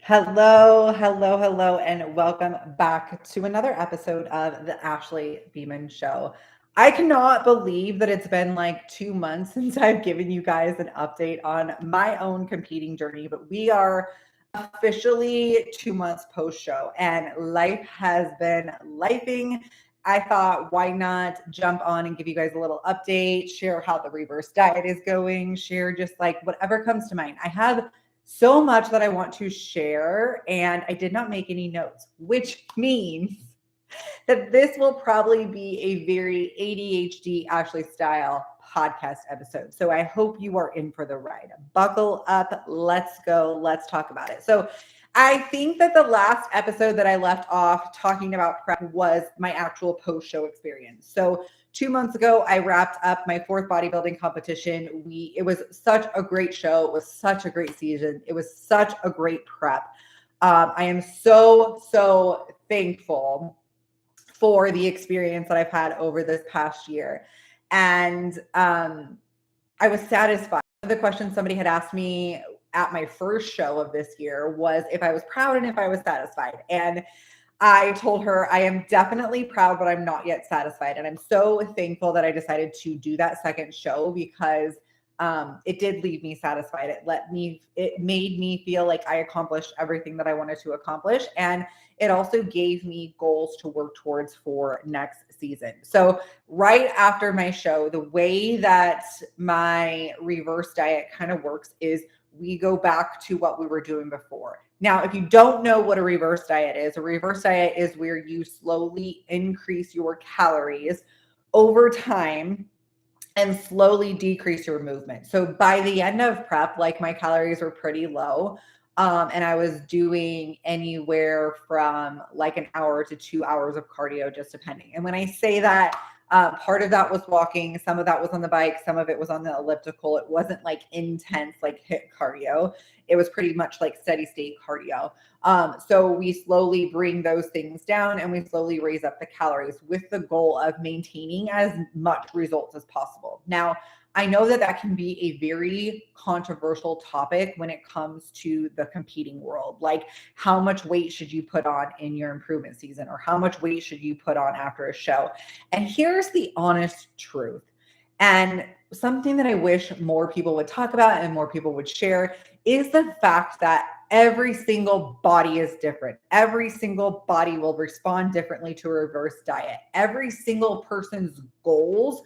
Hello, hello, hello, and welcome back to another episode of the Ashley Beeman Show. I cannot believe that it's been like 2 months since I've given you guys an update on my own competing journey, but we are officially 2 months post show and life has been lifing. I thought, why not jump on and give you guys a little update, share how the reverse diet is going, share just like whatever comes to mind. I have so much that I want to share, and I did not make any notes, which means that this will probably be a very ADHD Ashley style podcast episode. So I hope you are in for the ride. Buckle up. Let's go. Let's talk about it. So I think that the last episode that I left off talking about prep was my actual post show experience. So 2 months ago, I wrapped up my fourth bodybuilding competition. It was such a great show. It was such a great season. It was such a great prep. I am so thankful for the experience that I've had over this past year. And I was satisfied. The question somebody had asked me at my first show of this year was if I was proud and if I was satisfied. And I told her I am definitely proud, but I'm not yet satisfied. And I'm so thankful that I decided to do that second show because it did leave me satisfied. It made me feel like I accomplished everything that I wanted to accomplish. And it also gave me goals to work towards for next season. So right after my show, the way that my reverse diet kind of works is we go back to what we were doing before. Now, if you don't know what a reverse diet is where you slowly increase your calories over time and slowly decrease your movement. So by the end of prep, like my calories were pretty low. And I was doing anywhere from like an hour to 2 hours of cardio, just depending. And when I say that, part of that was walking, some of that was on the bike, some of it was on the elliptical. It wasn't like intense, like HIIT cardio. It was pretty much like steady state cardio. So we slowly bring those things down and we slowly raise up the calories with the goal of maintaining as much results as possible. Now, I know that that can be a very controversial topic when it comes to the competing world. Like, how much weight should you put on in your improvement season, or how much weight should you put on after a show? And here's the honest truth. And something that I wish more people would talk about and more people would share is the fact that every single body is different. Every single body will respond differently to a reverse diet. Every single person's goals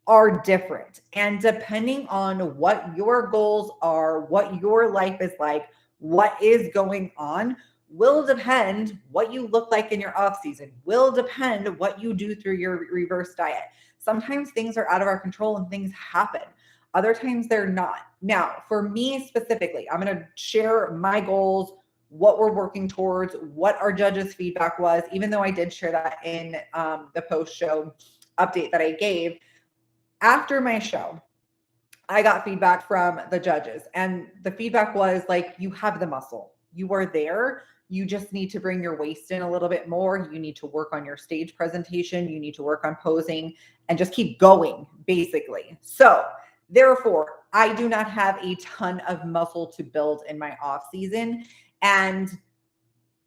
are different. And depending on what your goals are, what your life is like, what is going on, will depend what you look like in your off season, will depend what you do through your reverse diet. Sometimes things are out of our control and things happen. Other times they're not. Now, for me specifically, I'm going to share my goals, what we're working towards, what our judges' feedback was, even though I did share that in the post-show update that I gave. After my show, I got feedback from the judges, and the feedback was like, you have the muscle. You are there. You just need to bring your waist in a little bit more. You need to work on your stage presentation. You need to work on posing and just keep going, basically. So therefore, I do not have a ton of muscle to build in my off season. And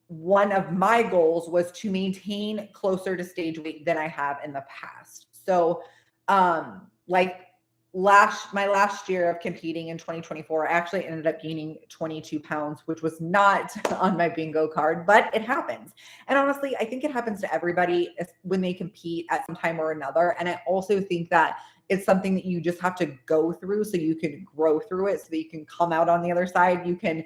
one of my goals was to maintain closer to stage weight than I have in the past. So like my last year of competing in 2024, I actually ended up gaining 22 pounds, which was not on my bingo card, but it happens. And honestly, I think it happens to everybody when they compete at some time or another. And I also think that it's something that you just have to go through so you can grow through it, so that you can come out on the other side. You can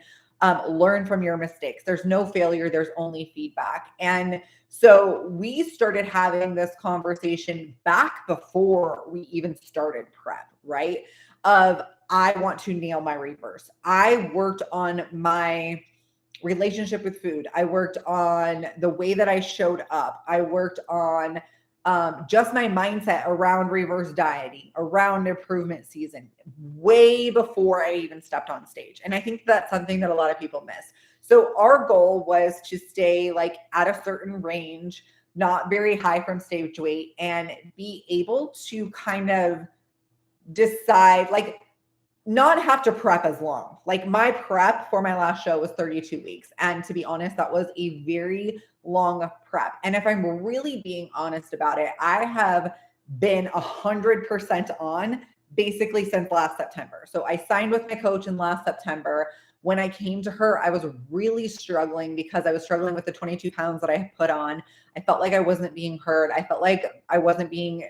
learn from your mistakes. There's no failure. There's only feedback. And so we started having this conversation back before we even started prep, right? I want to nail my reverse. I worked on my relationship with food. I worked on the way that I showed up. I worked on just my mindset around reverse dieting, around improvement season, way before I even stepped on stage. And I think that's something that a lot of people miss. So our goal was to stay like at a certain range, not very high from stage weight, and be able to kind of decide, like, not have to prep as long. Like my prep for my last show was 32 weeks. And to be honest, that was a very long prep. And if I'm really being honest about it, I have been 100% on basically since last September. So I signed with my coach in last September. When I came to her, I was really struggling because I was struggling with the 22 pounds that I had put on. I felt like I wasn't being heard. I felt like I wasn't being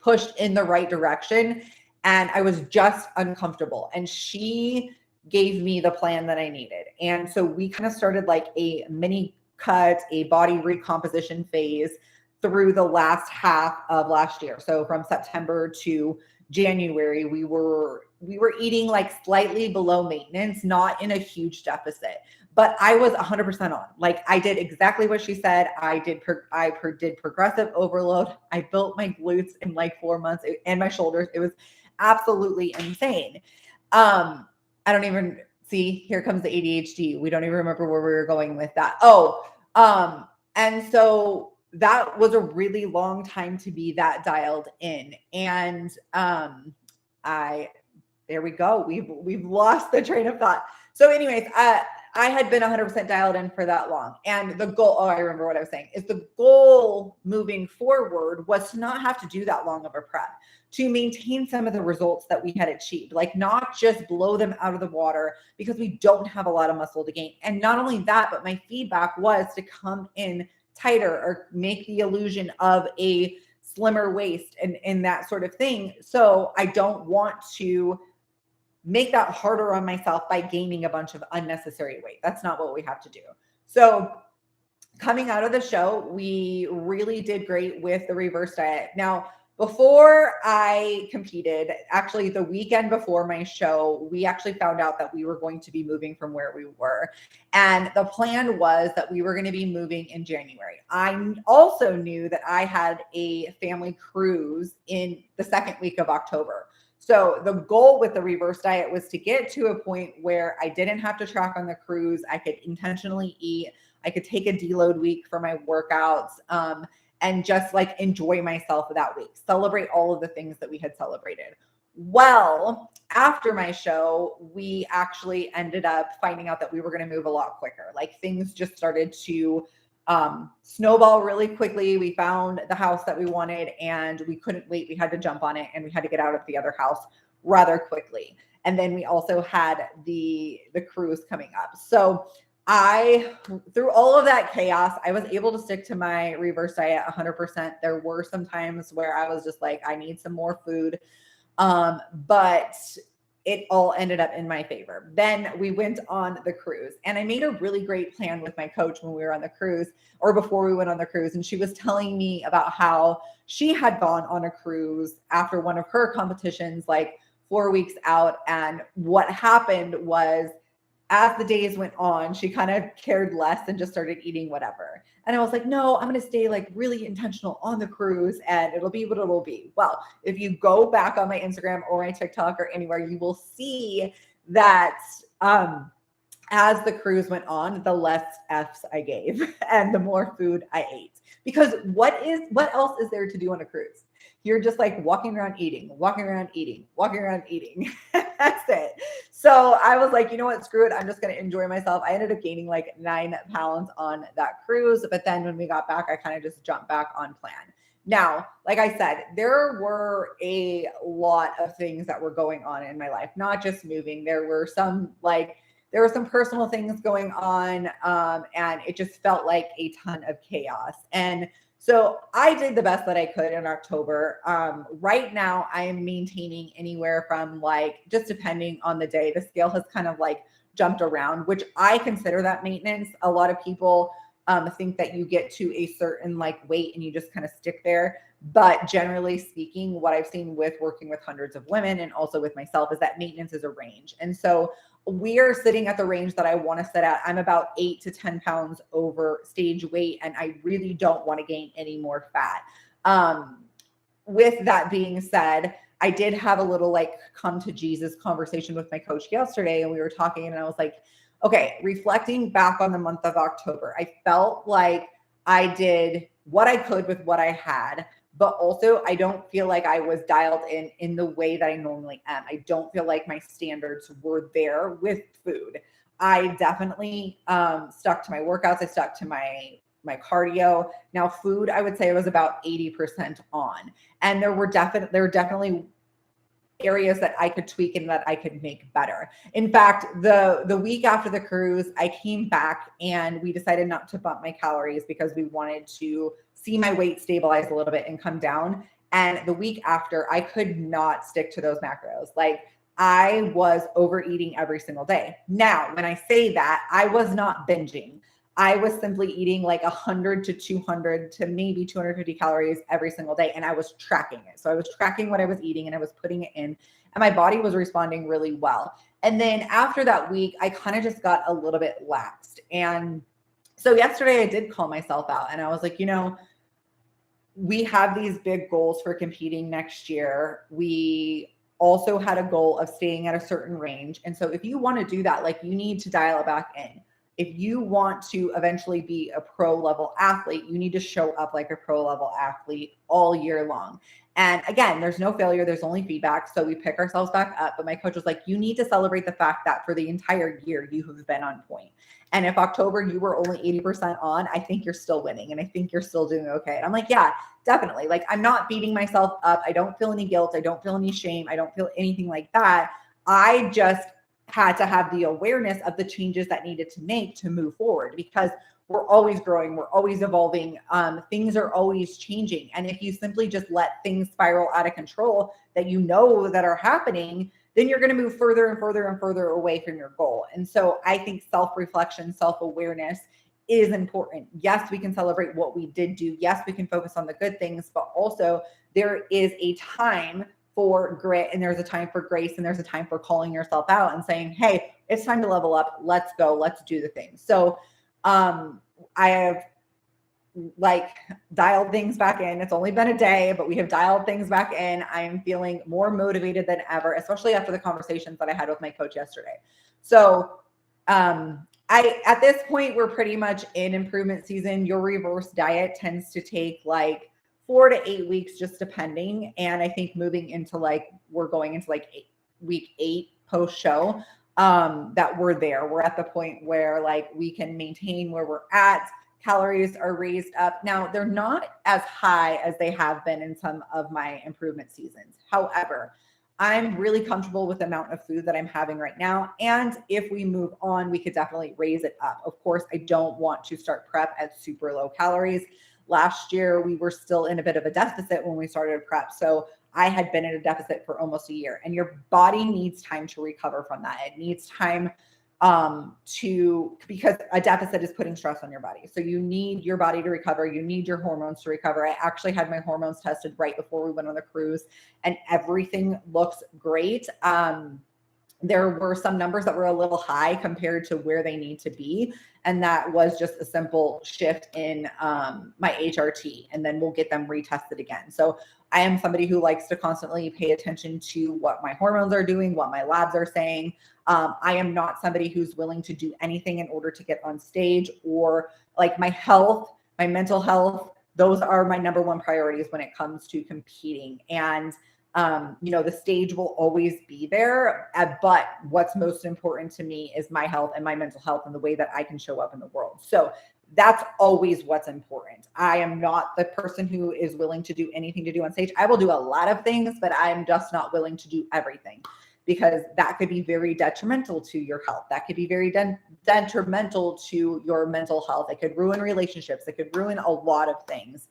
pushed in the right direction. And I was just uncomfortable. And she gave me the plan that I needed. And so we kind of started like a mini cut, a body recomposition phase through the last half of last year. So from September to January, we were eating like slightly below maintenance, not in a huge deficit. But I was 100% on. Like I did exactly what she said. I did progressive overload. I built my glutes in like 4 months and my shoulders. It was absolutely insane. I don't even see, here comes the ADHD. We don't even remember where we were going with that. And so that was a really long time to be that dialed in. And there we go. We've lost the train of thought. So anyways, I had been 100% dialed in for that long. And the goal, I remember what I was saying, is the goal moving forward was to not have to do that long of a prep, to maintain some of the results that we had achieved, like not just blow them out of the water because we don't have a lot of muscle to gain. And not only that, but my feedback was to come in tighter or make the illusion of a slimmer waist and that sort of thing. So I don't want to make that harder on myself by gaining a bunch of unnecessary weight. That's not what we have to do. So coming out of the show, we really did great with the reverse diet. Now, before I competed, actually the weekend before my show, we actually found out that we were going to be moving from where we were. And the plan was that we were going to be moving in January. I also knew that I had a family cruise in the second week of October. So the goal with the reverse diet was to get to a point where I didn't have to track on the cruise. I could intentionally eat. I could take a deload week for my workouts and just like enjoy myself that week, celebrate all of the things that we had celebrated. Well, after my show, we actually ended up finding out that we were going to move a lot quicker. Like things just started to snowball really quickly. We found the house that we wanted and we couldn't wait. We had to jump on it and we had to get out of the other house rather quickly. And then we also had the cruise coming up. So through all of that chaos, I was able to stick to my reverse diet 100%. There were some times where I was just like, I need some more food. But it all ended up in my favor. Then we went on the cruise and I made a really great plan with my coach when we were on the cruise or before we went on the cruise. And she was telling me about how she had gone on a cruise after one of her competitions, like 4 weeks out. And what happened was as the days went on, she kind of cared less and just started eating whatever. And I was like, no, I'm going to stay like really intentional on the cruise and it'll be what it'll be. Well, if you go back on my Instagram or my TikTok or anywhere, you will see that as the cruise went on, the less F's I gave and the more food I ate. Because what else is there to do on a cruise? You're just like walking around eating. That's it. So I was like, you know what? Screw it. I'm just going to enjoy myself. I ended up gaining like 9 pounds on that cruise. But then when we got back, I kind of just jumped back on plan. Now, like I said, there were a lot of things that were going on in my life, not just moving. There were some personal things going on. And it just felt like a ton of chaos. And so I did the best that I could in October. Right now I am maintaining anywhere from like, just depending on the day, the scale has kind of like jumped around, which I consider that maintenance. A lot of people think that you get to a certain like weight and you just kind of stick there. But generally speaking, what I've seen with working with hundreds of women and also with myself is that maintenance is a range. And so we are sitting at the range that I want to sit at. I'm about 8 to 10 pounds over stage weight, and I really don't want to gain any more fat. With that being said, I did have a little like come to Jesus conversation with my coach yesterday, and we were talking, and I was like, okay, reflecting back on the month of October, I felt like I did what I could with what I had, but also I don't feel like I was dialed in the way that I normally am. I don't feel like my standards were there with food. I definitely stuck to my workouts. I stuck to my cardio. Now food, I would say, was about 80% on. And there were definitely areas that I could tweak and that I could make better. In fact, the week after the cruise, I came back and we decided not to bump my calories because we wanted to see my weight stabilize a little bit and come down. And the week after, I could not stick to those macros. Like, I was overeating every single day. Now, when I say that, I was not binging. I was simply eating like 100 to 200 to maybe 250 calories every single day. And I was tracking it. So I was tracking what I was eating and I was putting it in, and my body was responding really well. And then after that week, I kind of just got a little bit laxed. And so yesterday I did call myself out and I was like, we have these big goals for competing next year. We also had a goal of staying at a certain range. And so if you want to do that, like, you need to dial it back in. If you want to eventually be a pro level athlete, you need to show up like a pro level athlete all year long. And again, there's no failure, there's only feedback. So we pick ourselves back up. But my coach was like, you need to celebrate the fact that for the entire year, you have been on point. And if October you were only 80% on, I think you're still winning. And I think you're still doing okay. And I'm like, yeah, definitely. Like, I'm not beating myself up. I don't feel any guilt. I don't feel any shame. I don't feel anything like that. I just had to have the awareness of the changes that needed to make to move forward, because we're always growing, we're always evolving, things are always changing. And if you simply just let things spiral out of control that that are happening, then you're going to move further and further and further away from your goal. And so I think self-reflection, self-awareness is important. Yes, we can celebrate what we did do. Yes, we can focus on the good things, but also there is a time for grit, and there's a time for grace, and there's a time for calling yourself out and saying, hey, it's time to level up. Let's go. Let's do the thing. So I have dialed things back in. It's only been a day, but we have dialed things back in. I am feeling more motivated than ever, especially after the conversations that I had with my coach yesterday. So at this point, we're pretty much in improvement season. Your reverse diet tends to take like 4 to 8 weeks, just depending. And I think moving into we're going into week 8 post show, that we're there. We're at the point where we can maintain where we're at. Calories are raised up. Now, they're not as high as they have been in some of my improvement seasons. However, I'm really comfortable with the amount of food that I'm having right now. And if we move on, we could definitely raise it up. Of course, I don't want to start prep at super low calories. Last year, we were still in a bit of a deficit when we started prep. So I had been in a deficit for almost a year, and your body needs time to recover from that. It needs time because a deficit is putting stress on your body. So you need your body to recover. You need your hormones to recover. I actually had my hormones tested right before we went on the cruise, and everything looks great. There were some numbers that were a little high compared to where they need to be. And that was just a simple shift in my HRT, and then we'll get them retested again. So I am somebody who likes to constantly pay attention to what my hormones are doing, what my labs are saying. I am not somebody who's willing to do anything in order to get on stage, or my health, my mental health. Those are my number one priorities when it comes to competing. And the stage will always be there, but what's most important to me is my health and my mental health and the way that I can show up in the world. So that's always what's important. I am not the person who is willing to do anything to do on stage. I will do a lot of things, but I'm just not willing to do everything, because that could be very detrimental to your health. That could be very detrimental to your mental health. It could ruin relationships. It could ruin a lot of things.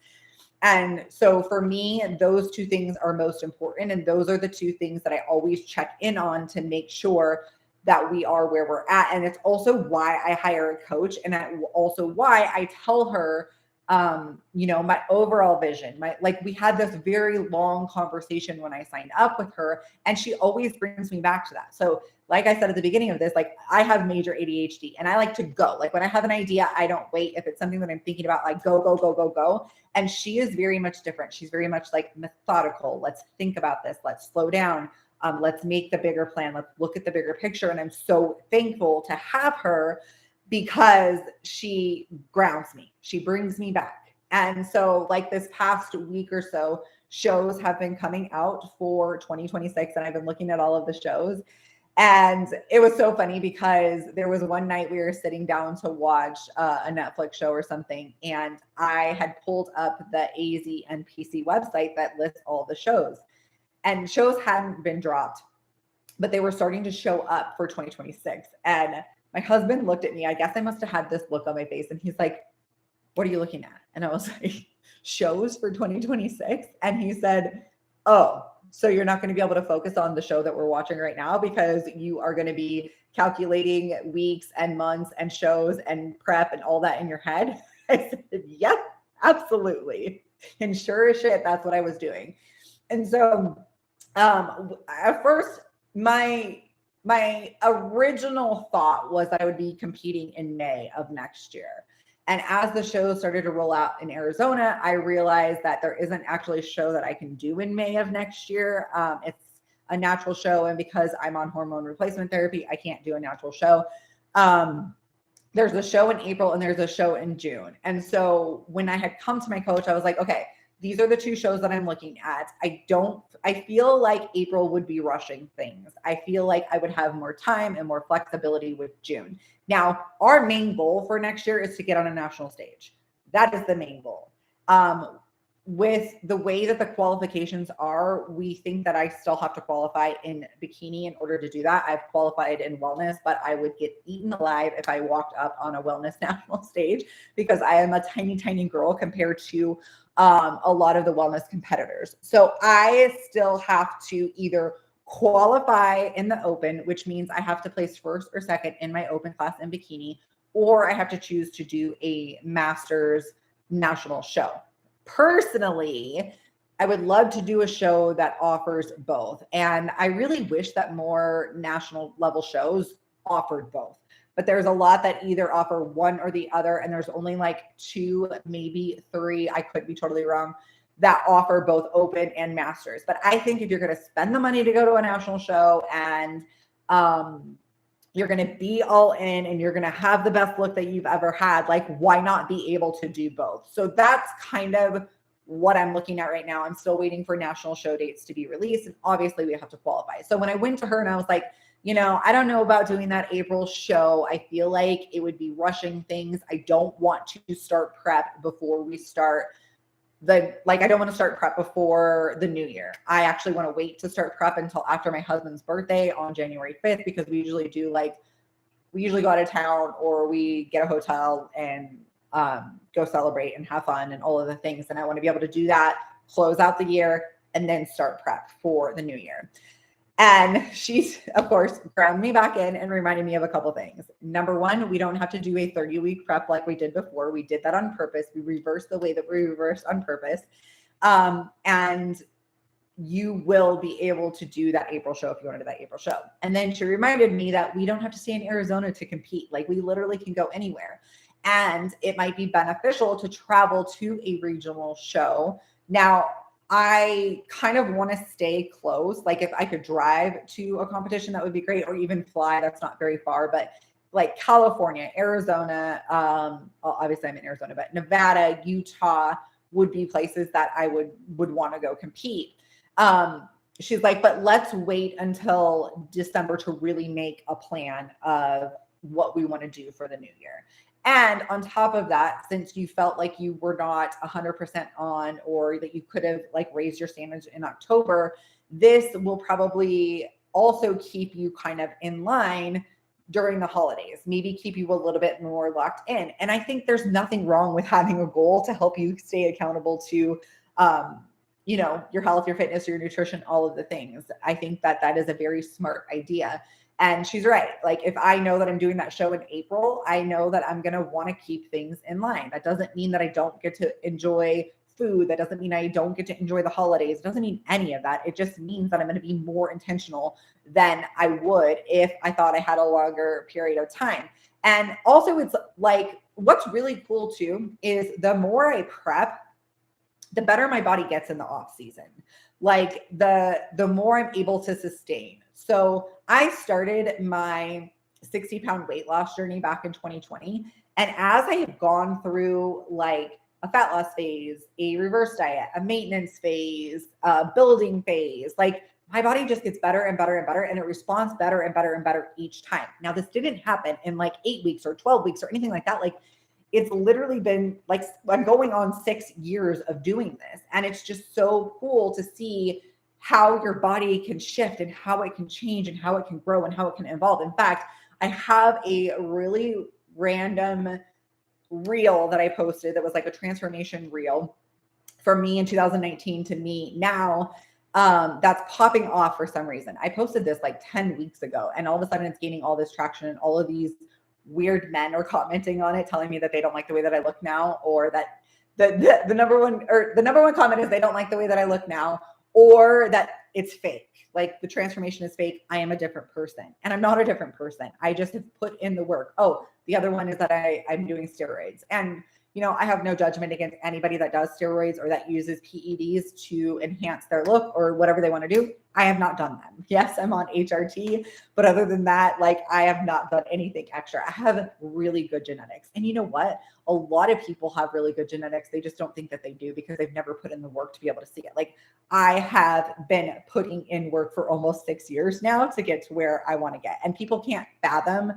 And so for me, those two things are most important. And those are the two things that I always check in on to make sure that we are where we're at. And it's also why I hire a coach. And also why I tell her, my overall vision, we had this very long conversation when I signed up with her, and she always brings me back to that. So like I said at the beginning of this, I have major ADHD, and I like to go. When I have an idea, I don't wait. If it's something that I'm thinking about, go, go, go, go, go. And she is very much different. She's very much methodical. Let's think about this. Let's slow down. Let's make the bigger plan. Let's look at the bigger picture. And I'm so thankful to have her, because she grounds me. She brings me back. And so like this past week or so, shows have been coming out for 2026, and I've been looking at all of the shows. And it was so funny because there was one night we were sitting down to watch a Netflix show or something, and I had pulled up the AZ and PC website that lists all the shows, and shows hadn't been dropped, but they were starting to show up for 2026. And my husband looked at me. I guess I must have had this look on my face, and he's like, "What are you looking at?" And I was like, "Shows for 2026." And he said, "Oh, so you're not going to be able to focus on the show that we're watching right now because you are going to be calculating weeks and months and shows and prep and all that in your head?" I said, "Yep, absolutely." And sure as shit, that's what I was doing. And so at first, my original thought was that I would be competing in May of next year. And as the shows started to roll out in Arizona, I realized that there isn't actually a show that I can do in May of next year. It's a natural show. And because I'm on hormone replacement therapy, I can't do a natural show. There's a show in April and there's a show in June. And so when I had come to my coach, I was like, okay, these are the two shows that I'm looking at. I feel like April would be rushing things. I feel like I would have more time and more flexibility with June. Now, our main goal for next year is to get on a national stage. That is the main goal. With the way that the qualifications are, we think that I still have to qualify in bikini in order to do that. I've qualified in wellness, but I would get eaten alive if I walked up on a wellness national stage because I am a tiny, tiny girl compared to a lot of the wellness competitors. So I still have to either qualify in the open, which means I have to place first or second in my open class in bikini, or I have to choose to do a master's national show. Personally, I would love to do a show that offers both. And I really wish that more national level shows offered both. But there's a lot that either offer one or the other. And there's only like 2, maybe 3, I could be totally wrong, that offer both open and masters. But I think if you're going to spend the money to go to a national show and you're going to be all in and you're going to have the best look that you've ever had, like, why not be able to do both? So that's kind of what I'm looking at right now. I'm still waiting for national show dates to be released. And obviously we have to qualify. So when I went to her and I was like, you know, I don't know about doing that April show. I feel like it would be rushing things. I don't want to start prep before we start I don't want to start prep before the new year. I actually want to wait to start prep until after my husband's birthday on January 5th, because we usually go out of town or we get a hotel and go celebrate and have fun and all of the things. And I want to be able to do that, close out the year, and then start prep for the new year. And she's, of course, ground me back in and reminded me of a couple things. Number one, we don't have to do a 30-week prep like we did before. We did that on purpose. We reversed the way that we reversed on purpose. And you will be able to do that April show if you want to do that April show. And then she reminded me that we don't have to stay in Arizona to compete. Like, we literally can go anywhere. And it might be beneficial to travel to a regional show. Now, I kind of want to stay close. Like, if I could drive to a competition, that would be great, or even fly. That's not very far, but like California, Arizona, obviously I'm in Arizona, but Nevada, Utah would be places that I would want to go compete. She's like, but let's wait until December to really make a plan of what we want to do for the new year. And on top of that, since you felt like you were not 100% on, or that you could have like raised your standards in October, this will probably also keep you kind of in line during the holidays, maybe keep you a little bit more locked in. And I think there's nothing wrong with having a goal to help you stay accountable to, your health, your fitness, your nutrition, all of the things. I think that is a very smart idea. And she's right. Like, if I know that I'm doing that show in April, I know that I'm going to want to keep things in line. That doesn't mean that I don't get to enjoy food. That doesn't mean I don't get to enjoy the holidays. It doesn't mean any of that. It just means that I'm going to be more intentional than I would if I thought I had a longer period of time. And also, it's like, what's really cool too is the more I prep, the better my body gets in the off season. Like, the more I'm able to sustain. So I started my 60-pound weight loss journey back in 2020. And as I have gone through like a fat loss phase, a reverse diet, a maintenance phase, a building phase. Like my body just gets better and better and better, and it responds better and better and better each time. Now, this didn't happen in like 8 weeks or 12 weeks or anything like that. Like it's literally been like I'm going on 6 years of doing this. And it's just so cool to see how your body can shift and how it can change and how it can grow and how it can evolve. In fact, I have a really random reel that I posted that was like a transformation reel for me in 2019 to me now, that's popping off for some reason. I posted this like 10 weeks ago, and all of a sudden it's gaining all this traction, and all of these weird men are commenting on it, telling me that they don't like the way that I look now, or that the number one comment is they don't like the way that I look now, or that it's fake. Like the transformation is fake. I am a different person, and I'm not a different person. I just have put in the work. Oh, the other one is that I'm doing steroids, and I have no judgment against anybody that does steroids or that uses PEDs to enhance their look or whatever they want to do. I have not done them. Yes, I'm on HRT, but other than that, like I have not done anything extra. I have really good genetics. And you know what? A lot of people have really good genetics. They just don't think that they do because they've never put in the work to be able to see it. Like I have been putting in work for almost 6 years now to get to where I want to get. And people can't fathom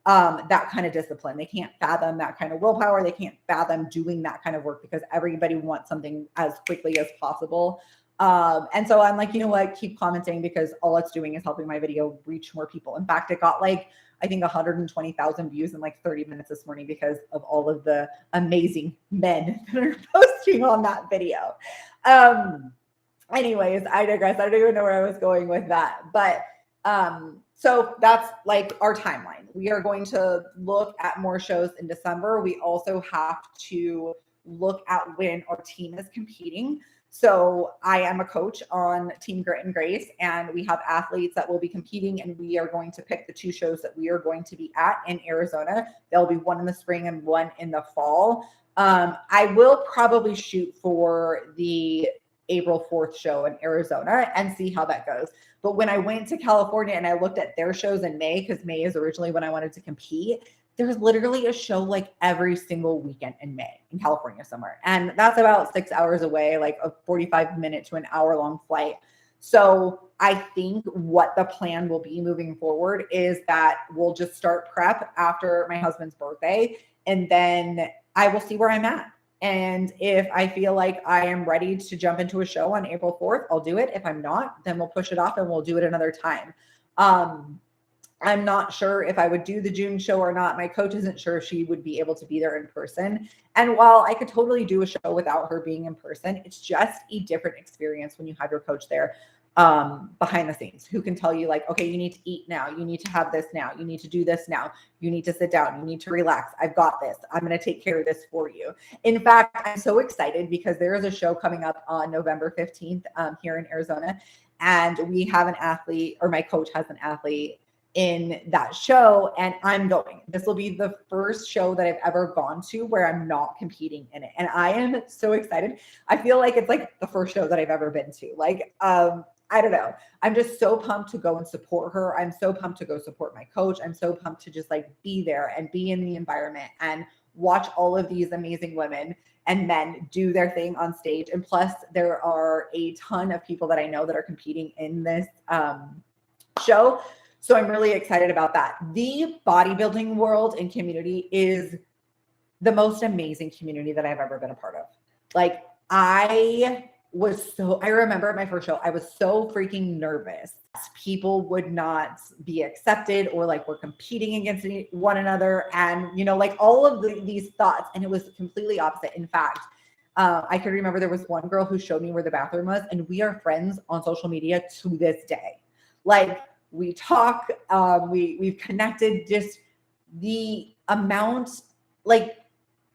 that kind of discipline. They can't fathom that kind of willpower. They can't fathom doing that kind of work because everybody wants something as quickly as possible. And so I'm like, you know what, keep commenting because all it's doing is helping my video reach more people. In fact, it got like, I think 120,000 views in like 30 minutes this morning because of all of the amazing men that are posting on that video. Anyways, I digress. I don't even know where I was going with that, but, so that's like our timeline. We are going to look at more shows in December. We also have to look at when our team is competing. So I am a coach on Team Grit and Grace, and we have athletes that will be competing, and we are going to pick the 2 shows that we are going to be at in Arizona. There'll be one in the spring and one in the fall. I will probably shoot for the April 4th show in Arizona and see how that goes. But when I went to California and I looked at their shows in May, because May is originally when I wanted to compete, there's literally a show like every single weekend in May in California somewhere. And that's about 6 hours away, like a 45-minute to an hour-long flight. So I think what the plan will be moving forward is that we'll just start prep after my husband's birthday, and then I will see where I'm at. And if I feel like I am ready to jump into a show on April 4th, I'll do it. If I'm not, then we'll push it off and we'll do it another time. I'm not sure if I would do the June show or not. My coach isn't sure if she would be able to be there in person. And while I could totally do a show without her being in person, it's just a different experience when you have your coach there behind the scenes, who can tell you like, okay, you need to eat now. You need to have this now. You need to do this now. You need to sit down. You need to relax. I've got this. I'm going to take care of this for you. In fact, I'm so excited because there is a show coming up on November 15th here in Arizona. And we have an athlete, or my coach has an athlete in that show, and I'm going. This will be the first show that I've ever gone to where I'm not competing in it. And I am so excited. I feel like it's like the first show that I've ever been to. Like, I don't know. I'm just so pumped to go and support her. I'm so pumped to go support my coach. I'm so pumped to just like be there and be in the environment and watch all of these amazing women and men do their thing on stage. And plus there are a ton of people that I know that are competing in this show. So I'm really excited about that. The bodybuilding world and community is the most amazing community that I've ever been a part of. Like I remember at my first show, I was so freaking nervous. People would not be accepted or like we're competing against one another. And, like all of these thoughts, and it was completely opposite. In fact, I can remember there was one girl who showed me where the bathroom was, and we are friends on social media to this day. Like we talk, we've connected, just the amount, like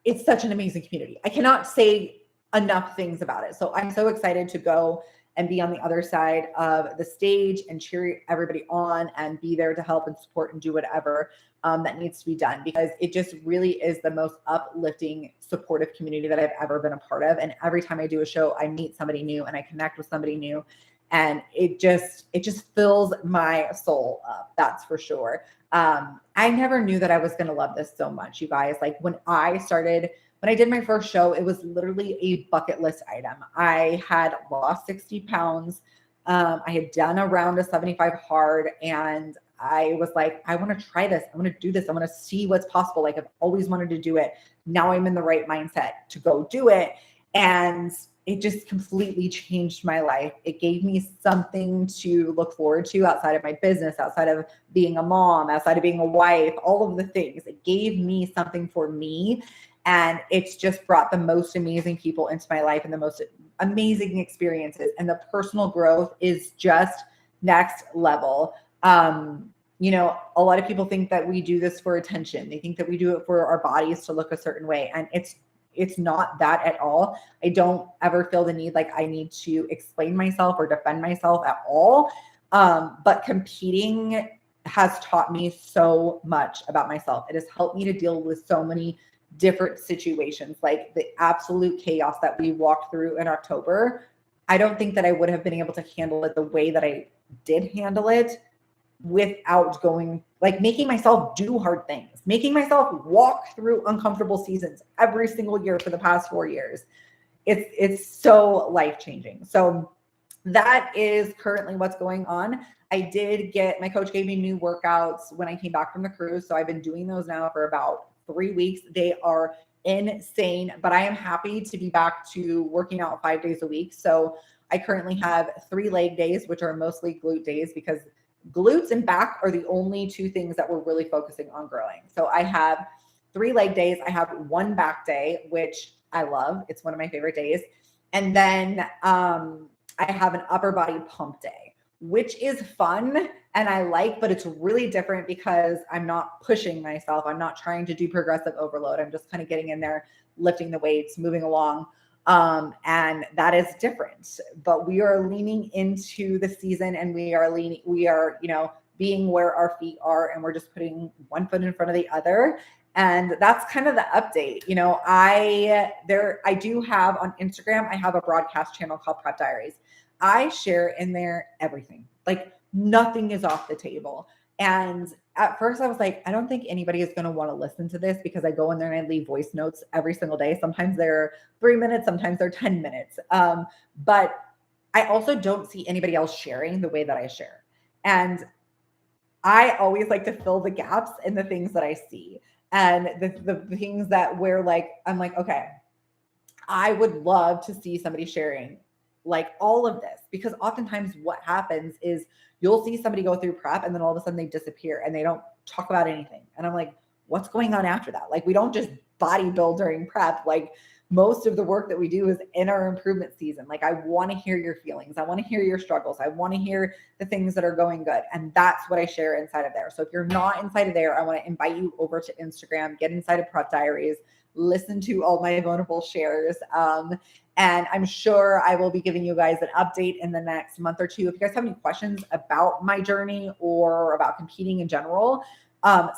it's such an amazing community. I cannot say enough things about it. So I'm so excited to go and be on the other side of the stage and cheer everybody on and be there to help and support and do whatever that needs to be done, because it just really is the most uplifting, supportive community that I've ever been a part of. And every time I do a show, I meet somebody new and I connect with somebody new, and it just fills my soul up. That's for sure. I never knew that I was going to love this so much, you guys. Like when I started when I did my first show, it was literally a bucket list item. I had lost 60 pounds. I had done a round of 75 hard, and I was like, I want to try this. I want to do this. I want to see what's possible. Like, I've always wanted to do it. Now I'm in the right mindset to go do it. And it just completely changed my life. It gave me something to look forward to outside of my business, outside of being a mom, outside of being a wife, all of the things. It gave me something for me. And it's just brought the most amazing people into my life and the most amazing experiences. And the personal growth is just next level. You know, a lot of people think that we do this for attention. They think that we do it for our bodies to look a certain way. And it's not that at all. I don't ever feel the need like I need to explain myself or defend myself at all. But competing has taught me so much about myself. It has helped me to deal with so many different situations, like the absolute chaos that we walked through in October. I don't think that I would have been able to handle it the way that I did handle it without going, like, making myself do hard things, making myself walk through uncomfortable seasons every single year for the past 4 years. It's so life-changing. So that is currently what's going on. My coach gave me new workouts when I came back from the cruise. So I've been doing those now for about 3 weeks. They are insane, but I am happy to be back to working out 5 days a week. So I currently have 3 leg days, which are mostly glute days, because glutes and back are the only 2 things that we're really focusing on growing. So I have 3 leg days. I have 1 back day, which I love. It's one of my favorite days. And then I have an upper body pump day, which is fun and I like, but it's really different because I'm not pushing myself. I'm not trying to do progressive overload. I'm just kind of getting in there, lifting the weights, moving along. And that is different, but we are leaning into the season, and we are, you know, being where our feet are, and we're just putting one foot in front of the other. And that's kind of the update. You know, I do have on Instagram, I have a broadcast channel called Prep Diaries. I share in there everything, like nothing is off the table. And at first I was like, I don't think anybody is going to want to listen to this, because I go in there and I leave voice notes every single day. Sometimes they're 3 minutes, sometimes they're 10 minutes. But I also don't see anybody else sharing the way that I share. And I always like to fill the gaps in the things that I see, and the things that I'm like, okay, I would love to see somebody sharing like all of this, because oftentimes what happens is you'll see somebody go through prep and then all of a sudden they disappear and they don't talk about anything. And I'm like, what's going on after that? Like, we don't just bodybuild during prep. Like, most of the work that we do is in our improvement season. Like, I want to hear your feelings. I want to hear your struggles. I want to hear the things that are going good. And that's what I share inside of there. So if you're not inside of there, I want to invite you over to Instagram, get inside of Prep Diaries, listen to all my vulnerable shares. And I'm sure I will be giving you guys an update in the next month or 2. If you guys have any questions about my journey or about competing in general,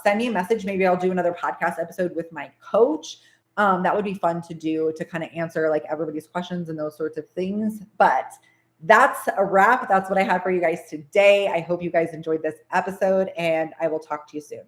send me a message. Maybe I'll do another podcast episode with my coach. That would be fun to do, to kind of answer like everybody's questions and those sorts of things. But that's a wrap. That's what I have for you guys today. I hope you guys enjoyed this episode, and I will talk to you soon.